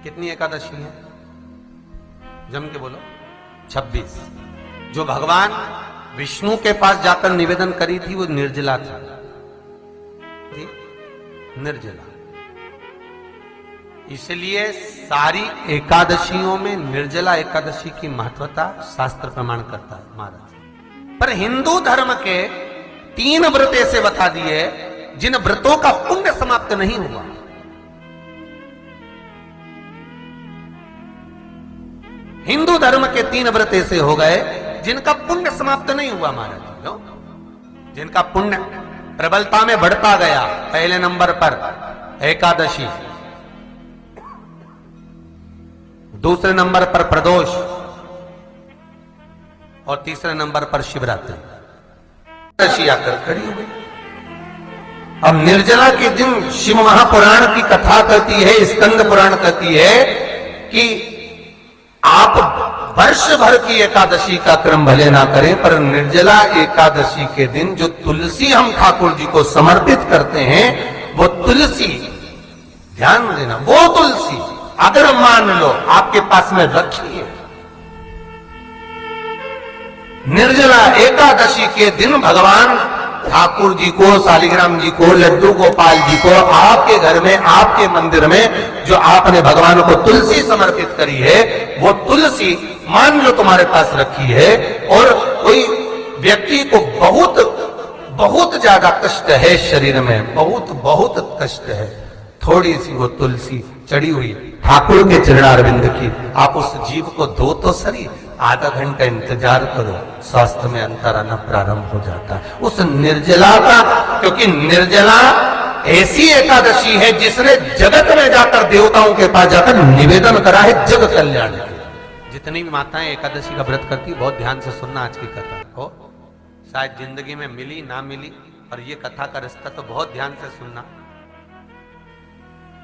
कितनी एकादशी है? जम के बोलो। 26। जो भगवान विष्णु के पास जाकर निवेदन करी थी वो निर्जला थी, निर्जला। इसलिए सारी एकादशियों में निर्जला एकादशी की महत्वता शास्त्र प्रमाण करता है महाराज। पर हिंदू धर्म के 3 व्रत ऐसे बता दिए जिन व्रतों का पुण्य समाप्त नहीं हुआ। हिंदू धर्म के 3 व्रत ऐसे हो गए जिनका पुण्य समाप्त नहीं हुआ महाराज। क्यों? जिनका पुण्य प्रबलता में बढ़ता गया। पहले नंबर पर एकादशी, दूसरे नंबर पर प्रदोष और तीसरे नंबर पर शिवरात्रि। एकादशी आकर खड़ी हो गई। अब निर्जला के दिन शिव महापुराण की कथा कहती है, स्कंद पुराण कहती है कि आप वर्ष भर की एकादशी का क्रम भले ना करें, पर निर्जला एकादशी के दिन जो तुलसी हम ठाकुर जी को समर्पित करते हैं, वो तुलसी, ध्यान देना, वो तुलसी अगर मान लो आपके पास में रखी है, निर्जला एकादशी के दिन भगवान ठाकुर जी को, शालिग्राम जी को, लड्डू गोपाल जी को आपके घर में, आपके मंदिर में जो आपने भगवान को तुलसी समर्पित करी है, वो तुलसी मान लो तुम्हारे पास रखी है और कोई व्यक्ति को बहुत बहुत ज्यादा कष्ट है शरीर में, बहुत बहुत कष्ट है, थोड़ी सी वो तुलसी चढ़ी हुई ठाकुर के चरणारविंद की, आप उस जीव को दो तो सही, आधा घंटा इंतजार करो, स्वास्थ्य में अंतर आना प्रारंभ हो जाता है उस निर्जला का। क्योंकि निर्जला ऐसी एकादशी है जिसने जगत में जाकर, देवताओं के पास जाकर निवेदन करा है जग कल्याण के। जितनी भी माताएं एकादशी का व्रत करती, बहुत ध्यान से सुनना आज की कथा को, शायद जिंदगी में मिली ना मिली, और ये कथा का रिश्ता तो बहुत ध्यान से सुनना।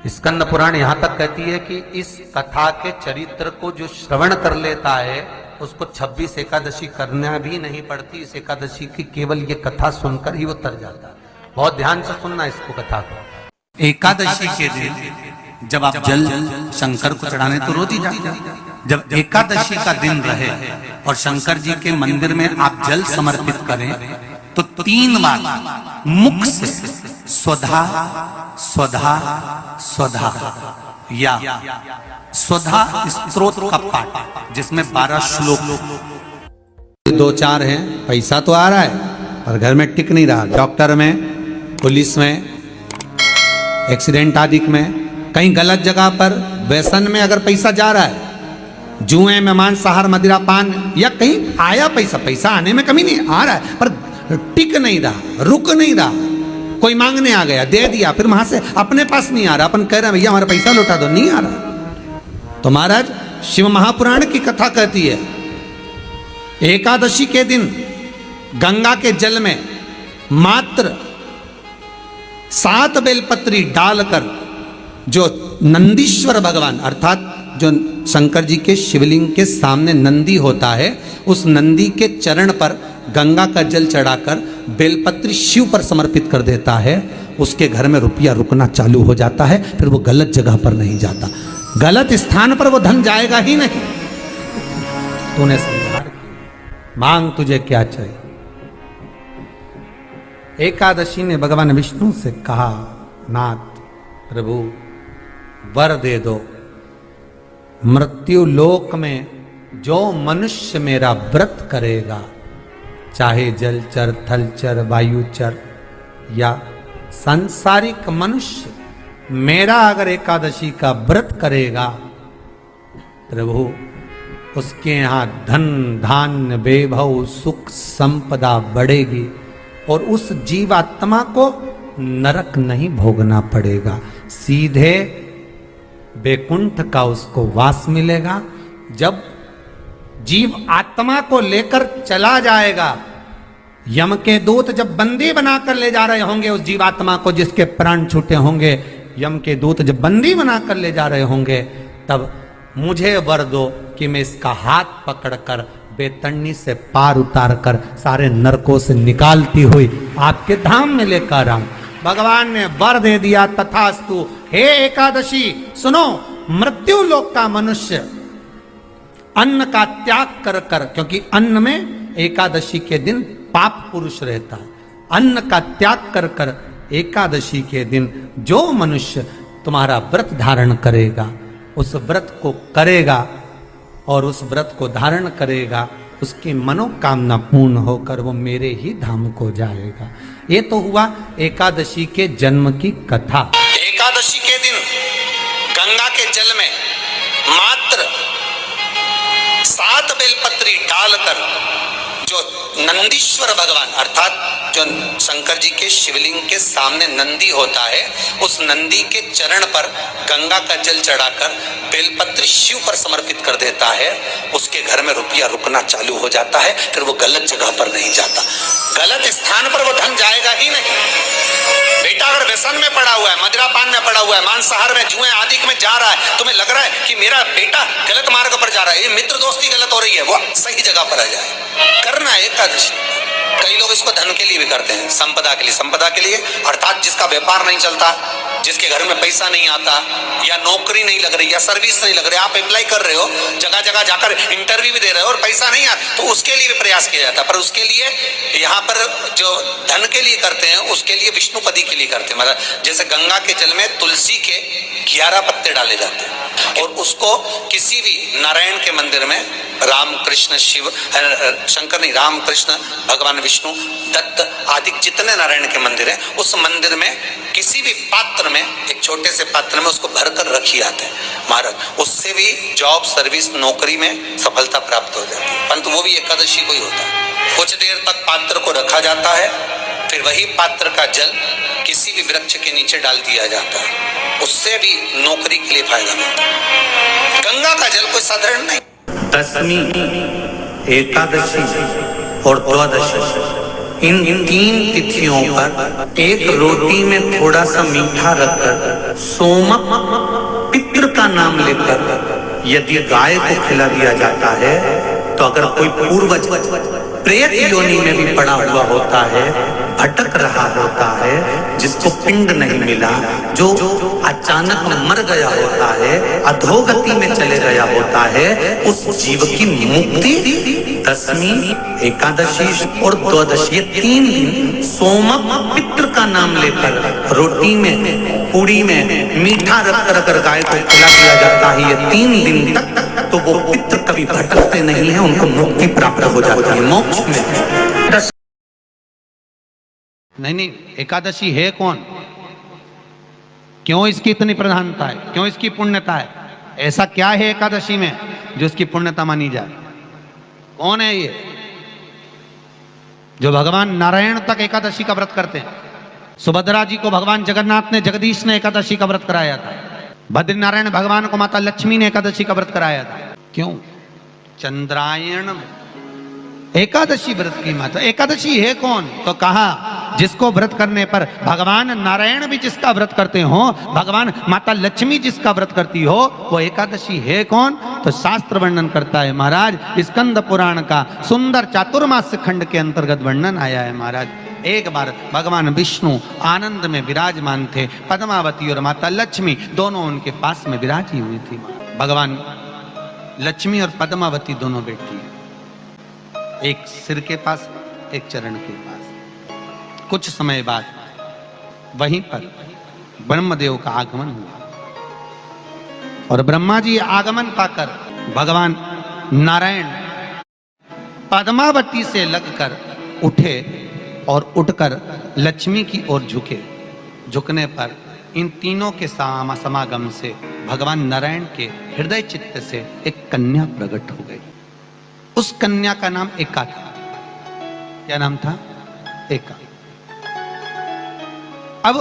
स्कंद पुराण यहां तक कहती है कि इस कथा के चरित्र को जो श्रवण कर लेता है उसको 26 एकादशी करना भी नहीं पड़ती। इस एकादशी की केवल ये कथा सुनकर ही वो तर जाता है। बहुत ध्यान से सुनना इसको, कथा को। एकादशी के दिन जब आप जल शंकर को चढ़ाने तो रोज ही जाते, जब एकादशी का दिन रहे और शंकर जी के मंदिर में आप जल समर्पित करें तो 3 बार मुख से स्वधा स्वधा स्वधा या स्वधा स्तोत्र का पाठ, जिसमें 12 श्लोक, 2-4 हैं। पैसा तो आ रहा है पर घर में टिक नहीं रहा। डॉक्टर में, पुलिस में, एक्सीडेंट आदि में, कहीं गलत जगह पर, व्यसन में अगर पैसा जा रहा है, जुए में, मांसाहार, मदिरा पान, या कहीं आया पैसा, पैसा आने में कमी नहीं, आ रहा है पर टिक नहीं रहा, रुक नहीं रहा। कोई मांगने आ गया, दे दिया, फिर वहां से अपने पास नहीं आ रहा, अपन कह रहे हैं भैया हमारा पैसा लौटा दो, नहीं आ रहा। तो महाराज शिव महापुराण की कथा कहती है एकादशी के दिन गंगा के जल में मात्र 7 बेलपत्री डालकर, जो नंदीश्वर भगवान अर्थात जो शंकर जी के शिवलिंग के सामने नंदी होता है, उस नंदी के चरण पर गंगा का जल चढ़ाकर बेलपत्री शिव पर समर्पित कर देता है, उसके घर में रुपया रुकना चालू हो जाता है। फिर वो गलत जगह पर नहीं जाता, गलत स्थान पर वो धन जाएगा ही नहीं। तूने समझा, मांग तुझे क्या चाहिए। एकादशी ने भगवान विष्णु से कहा, नाथ प्रभु वर दे दो, मृत्यु लोक में जो मनुष्य मेरा व्रत करेगा, चाहे जलचर, थलचर, वायुचर या सांसारिक मनुष्य, मेरा अगर एकादशी का व्रत करेगा, प्रभु उसके यहां धन धान्य वैभव सुख संपदा बढ़ेगी और उस जीवात्मा को नरक नहीं भोगना पड़ेगा, सीधे वैकुंठ का उसको वास मिलेगा। जब जीव आत्मा को लेकर चला जाएगा, यम के दूत जब बंदी बनाकर ले जा रहे होंगे उस जीवात्मा को, जिसके प्राण छूटे होंगे, यम के दूत जब बंदी बनाकर ले जा रहे होंगे, तब मुझे वर दो कि मैं इसका हाथ पकड़कर बेतन्नी से पार उतार कर सारे नरकों से निकालती हुई आपके धाम में लेकर आऊं। भगवान ने वर दे दिया, तथास्तु। हे एकादशी सुनो, मृत्यु लोक का मनुष्य अन्न का त्याग कर कर, क्योंकि अन्न में एकादशी के दिन पाप पुरुष रहता है, अन्न का त्याग कर कर एकादशी के दिन जो मनुष्य तुम्हारा व्रत धारण करेगा, उस व्रत को करेगा और उस व्रत को धारण करेगा, उसकी मनोकामना पूर्ण होकर वो मेरे ही धाम को जाएगा। ये तो हुआ एकादशी के जन्म की कथा। एकादशी के दिन गंगा के जल में मात्र 7 बेलपत्री डालकर जो नंदीश्वर भगवान अर्थात जो शंकर जी के शिवलिंग के सामने नंदी होता है, उस नंदी के चरण पर गंगा का जल चढ़ाकर बेलपत्री शिव पर समर्पित कर देता है, उसके घर में रुपया रुकना चालू हो जाता है। फिर वो गलत जगह पर नहीं जाता, गलत स्थान पर वो धन जाएगा ही नहीं। बेटा अगर व्यसन में पड़ा हुआ है, मदिरापान में पड़ा हुआ है, मांसाहार में, जुए आदि में जा रहा है, तुम्हें लग रहा है कि मेरा बेटा गलत मार्ग पर जा रहा है, ये मित्र दोस्ती गलत हो रही है, वो सही जगह पर आ जाए। करना है एकादशी। कई लोग इसको धन के लिए भी करते हैं, संपदा के लिए। संपदा के लिए अर्थात जिसका व्यापार नहीं चलता, जिसके घर में पैसा नहीं आता, या नौकरी नहीं लग रही, या सर्विस नहीं लग रही, आप अप्लाई कर रहे हो, जगह जगह जाकर इंटरव्यू भी दे रहे हो और पैसा नहीं आता, तो उसके लिए भी प्रयास किया जाता है। पर उसके लिए यहाँ पर जो धन के लिए करते हैं, उसके लिए विष्णुपदी के लिए करते हैं। मतलब जैसे गंगा के जल में तुलसी के 11 पत्ते डाले जाते हैं और उसको किसी भी नारायण के मंदिर में, राम कृष्ण शिव शंकर नहीं, राम कृष्ण भगवान विष्णु दत्त आदि जितने नारायण के मंदिर हैं, उस मंदिर में किसी भी पात्र में, एक छोटे से पात्र में उसको भरकर रखी जाते हैं महाराज। उससे भी जॉब सर्विस नौकरी में सफलता प्राप्त हो जाती है, परंतु वो भी एकादशी को ही होता है। कुछ देर तक पात्र को रखा जाता है, फिर वही पात्र का जल किसी भी वृक्ष के नीचे डाल दिया जाता है, उससे भी नौकरी के लिए फायदा मिलता है। गंगा का जल कोई साधारण नहीं। दशमी, एकादशी और द्वादशी, इन 3 तिथियों पर एक रोटी में थोड़ा सा मीठा रखकर सोमक पितृ का नाम लेकर यदि गाय को खिला दिया जाता है, तो अगर कोई पूर्वज प्रेत योनि में भी पड़ा हुआ होता है, भटक रहा होता है, जिसको पिंड नहीं मिला, जो अचानक मर गया होता है, अधोगति में चले गया होता है, उस जीव की मुक्ति दशमी, एकादशी और द्वादशी, 3 दिन सोमक पितृ का नाम लेकर रोटी में, पूड़ी में मीठा रखकर अगर गाय को खिला दिया जाता है ये 3 दिन तक, तो वो पितृ कभी भटकते नहीं है, उनको मुक्ति प्राप्त हो जाती है, मोक्ष में। नहीं, एकादशी है कौन, क्यों इसकी इतनी प्रधानता है, क्यों इसकी पुण्यता है, ऐसा क्या है एकादशी में जो इसकी पुण्यता मानी जाए? कौन है ये जो भगवान नारायण तक एकादशी का व्रत करते हैं? सुभद्रा जी को भगवान जगन्नाथ ने, जगदीश ने एकादशी का व्रत कराया था। बद्रीनारायण भगवान को माता लक्ष्मी ने एकादशी का व्रत कराया था। क्यों? चंद्रायण एकादशी व्रत की माता। एकादशी है कौन? तो कहा जिसको व्रत करने पर भगवान नारायण भी जिसका व्रत करते हो, भगवान माता लक्ष्मी जिसका व्रत करती हो, वो एकादशी है कौन? तो शास्त्र वर्णन करता है महाराज, स्कंद पुराण का सुंदर चातुर्मास खंड के अंतर्गत वर्णन आया है महाराज। एक बार भगवान विष्णु आनंद में विराजमान थे, पद्मावती और माता लक्ष्मी दोनों उनके पास में विराजी हुई थी। भगवान लक्ष्मी और पद्मावती दोनों बैठी, एक सिर के पास, एक चरण के पास। कुछ समय बाद वहीं पर ब्रह्मदेव का आगमन हुआ और ब्रह्मा जी आगमन पाकर भगवान नारायण पद्मावती से लगकर उठे और उठकर लक्ष्मी की ओर झुके। झुकने पर इन तीनों के समागम से भगवान नारायण के हृदय चित्त से एक कन्या प्रकट हो गई। उस कन्या का नाम एका था। क्या नाम था? एका। अब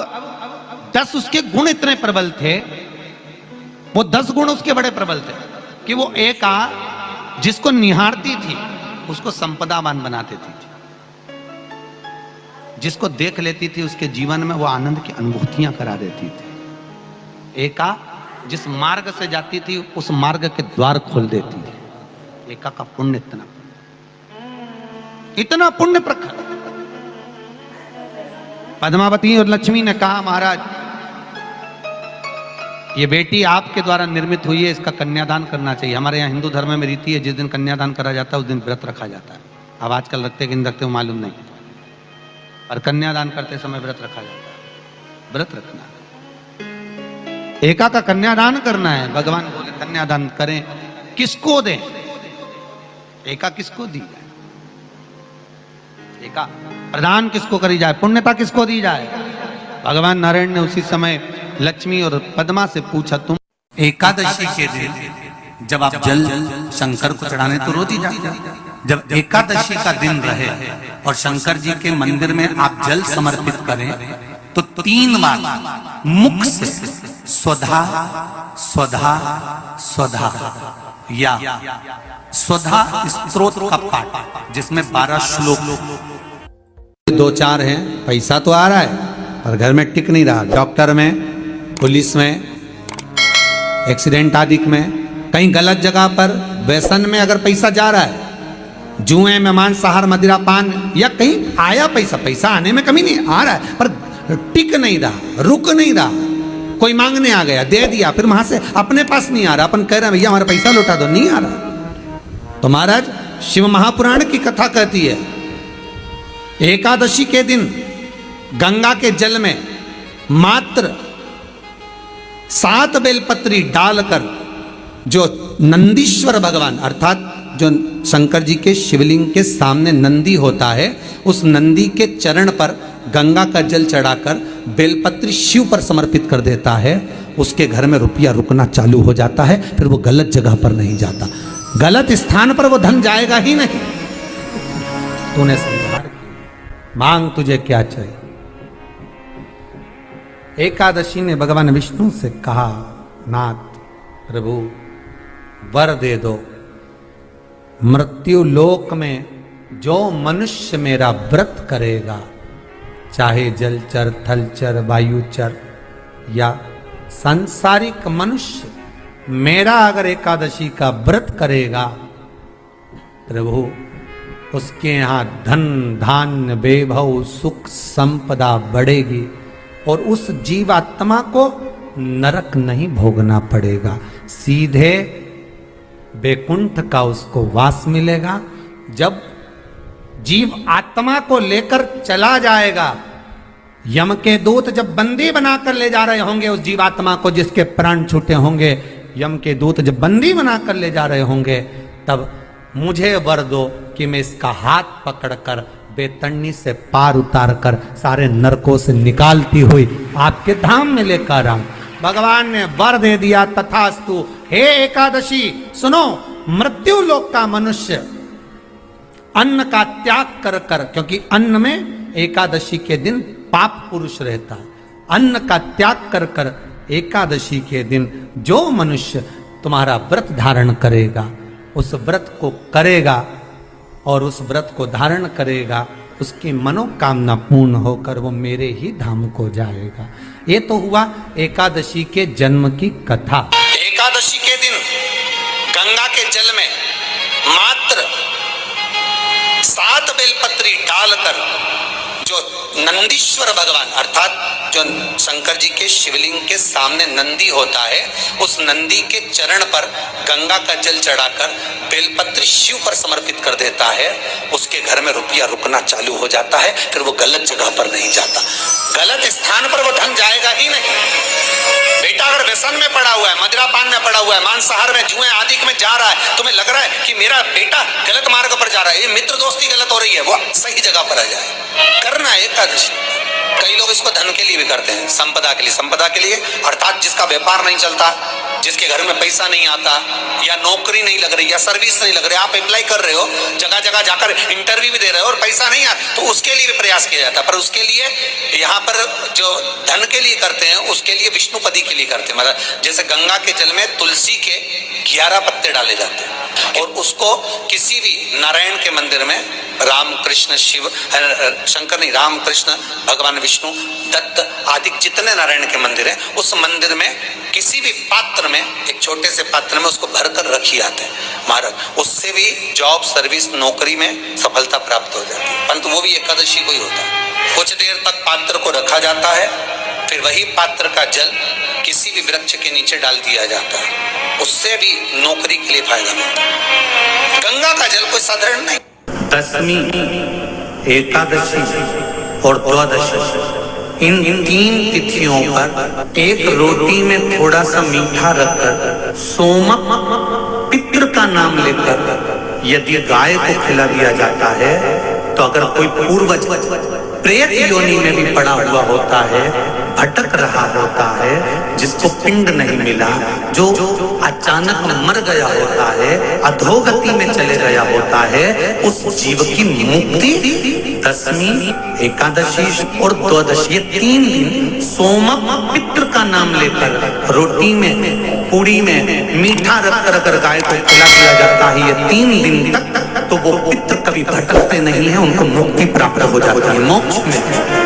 10 उसके गुण इतने प्रबल थे, वो 10 गुण उसके बड़े प्रबल थे कि वो एका जिसको निहारती थी उसको संपदावान बना देती थी, जिसको देख लेती थी उसके जीवन में वो आनंद की अनुभूतियां करा देती थी। एका जिस मार्ग से जाती थी उस मार्ग के द्वार खोल देती थी। एका का पुण्य इतना पुण्य प्रखर। पद्मावती और लक्ष्मी ने कहा महाराज ये बेटी आपके द्वारा निर्मित हुई है, इसका कन्यादान करना चाहिए। हमारे यहाँ हिंदू धर्म में रीति है, जिस दिन कन्यादान करा जाता है उस दिन व्रत रखा जाता है। अब आजकल रखते कि नहीं रखते वो मालूम नहीं, और कन्यादान करते समय व्रत रखा जाता है। व्रत रखना, एका का कन्यादान करना है। भगवान बोले कन्यादान करें, किसको दें? एका किसको दी जाए? एका प्रदान किसको करी जाए? पुण्यता किसको दी जाए? भगवान नारायण ने उसी समय लक्ष्मी और पद्मा से पूछा, तुम एकादशी के दिन जब आप जल शंकर को चढ़ाने तो रोज ही जाते। जब एकादशी का दिन रहे और शंकर जी के मंदिर में आप जल समर्पित करें तो 3 बार मुख से स्वधा स्वधा स्वधा या स्वधा स्तोत्र का पाठ, जिसमें 12 श्लोक 2-4 हैं। पैसा तो आ रहा है पर घर में टिक नहीं रहा। डॉक्टर में, पुलिस में, एक्सीडेंट आदि में, कहीं गलत जगह पर व्यसन में अगर पैसा जा रहा है, जुए में, मांसाहार, मदिरा पान, या कहीं आया पैसा आने में कमी नहीं, आ रहा है पर टिक नहीं रहा, रुक नहीं रहा। कोई मांगने आ गया, दे दिया, फिर वहां से अपने पास नहीं आ रहा, अपन कह रहे हैं भैया हमारा पैसा लौटा दो, नहीं आ रहा। तो महाराज शिव महापुराण की कथा कहती है, एकादशी के दिन गंगा के जल में मात्र 7 बेलपत्री डालकर, जो नंदीश्वर भगवान अर्थात जो शंकर जी के शिवलिंग के सामने नंदी होता है, उस नंदी के चरण पर गंगा का जल चढ़ाकर बेलपत्री शिव पर समर्पित कर देता है, उसके घर में रुपया रुकना चालू हो जाता है। फिर वो गलत जगह पर नहीं जाता, गलत स्थान पर वो धन जाएगा ही नहीं। तूने समझा, मांग तुझे क्या चाहिए। एकादशी ने भगवान विष्णु से कहा, नाथ प्रभु वर दे दो, मृत्यु लोक में जो मनुष्य मेरा व्रत करेगा, चाहे जलचर, थलचर, वायुचर या सांसारिक मनुष्य, मेरा अगर एकादशी का व्रत करेगा, प्रभु उसके यहाँ धन धान्य वैभव सुख संपदा बढ़ेगी और उस जीवात्मा को नरक नहीं भोगना पड़ेगा, सीधे वैकुंठ का उसको वास मिलेगा। जब जीव आत्मा को लेकर चला जाएगा, यम के दूत जब बंदी बनाकर ले जा रहे होंगे उस जीवात्मा को, जिसके प्राण छूटे होंगे, यम के दूत जब बंदी बनाकर ले जा रहे होंगे, तब मुझे वर दो कि मैं इसका हाथ पकड़कर बेतन्नी से पार उतार कर सारे नरकों से निकालती हुई आपके धाम में लेकर आऊं। भगवान ने वर दे दिया, तथास्तु। हे एकादशी सुनो, मृत्यु लोक का मनुष्य अन्न का त्याग कर कर, क्योंकि अन्न में एकादशी के दिन पाप पुरुष रहता है, अन्न का त्याग कर कर एकादशी के दिन जो मनुष्य तुम्हारा व्रत धारण करेगा, उस व्रत को करेगा और उस व्रत को धारण करेगा, उसकी मनोकामना पूर्ण होकर वो मेरे ही धाम को जाएगा। ये तो हुआ एकादशी के जन्म की कथा। एकादशी के दिन गंगा के जल में मात्र 7 बेलपत्री डालकर, जो नंदीश्वर भगवान अर्थात जो शंकर जी के शिवलिंग के सामने नंदी होता है, उस नंदी के चरण पर गंगा का जल चढ़ाकर बेलपत्री शिव पर समर्पित कर देता है, उसके घर में रुपया रुकना चालू हो जाता है। फिर वो गलत जगह पर नहीं जाता, गलत स्थान पर वो धन जाएगा ही नहीं। बेटा अगर व्यसन में पड़ा हुआ है, मदिरा पान में पड़ा हुआ है, मांसाहार में, जुए आदि में जा रहा है, तुम्हें लग रहा है कि मेरा बेटा गलत मार्ग पर जा रहा है, ये मित्र दोस्ती गलत हो रही है, वो सही जगह पर आ जाए। करना है एकादशी। कई लोग इसको धन के लिए भी करते हैं, संपदा के लिए। संपदा के लिए अर्थात जिसका व्यापार नहीं चलता, जिसके घर में पैसा नहीं आता, या नौकरी नहीं लग रही, या सर्विस नहीं लग रही, आप अप्लाई कर रहे हो, जगह जगह जाकर इंटरव्यू भी दे रहे हो और पैसा नहीं आता, तो उसके लिए भी प्रयास किया जाता है। पर उसके लिए यहाँ पर जो धन के लिए करते हैं, उसके लिए विष्णुपदी के लिए करते हैं। मतलब जैसे गंगा के जल में तुलसी के 11 पत्ते डाले जाते हैं और उसको किसी भी नारायण के मंदिर में, राम कृष्ण शिव शंकर नहीं, राम कृष्ण भगवान विष्णु दत्त आदि जितने नारायण के मंदिर हैं, उस मंदिर में किसी भी पात्र में, एक छोटे से पात्र में उसको भरकर रखी आते हैं महाराज। उससे भी जॉब सर्विस नौकरी में सफलता प्राप्त हो जाती है। परंतु वो भी एकादशी को ही होता है। कुछ देर तक पात्र को रखा जाता है, फिर वही पात्र का जल किसी भी वृक्ष के नीचे डाल दिया जाता है, उससे भी नौकरी के लिए फायदा मिलता है। गंगा का जल कोई साधारण नहीं। दशमी, एकादशी और द्वादशी, इन 3 तिथियों पर एक रोटी में थोड़ा सा मीठा रखकर सोमक पितृ का नाम लेकर यदि गाय को खिला दिया जाता है, तो अगर कोई पूर्वज प्रेत योनि में भी पड़ा हुआ होता है, भटक रहा होता है, जिसको पिंड नहीं मिला, जो अचानक मर गया होता है, अधोगति में चले गया होता है, उस जीव की मुक्ति दशमी, एकादशी और द्वादशी, ये 3 दिन सोमक पितृ का नाम लेकर रोटी में, पूड़ी में मीठा रखकर अगर गाय को खिला दिया जाता है ये 3 दिन तक, तो वो पितृ कभी भटकते नहीं है, उनको मुक्ति प्राप्त हो जाती है, मोक्ष में।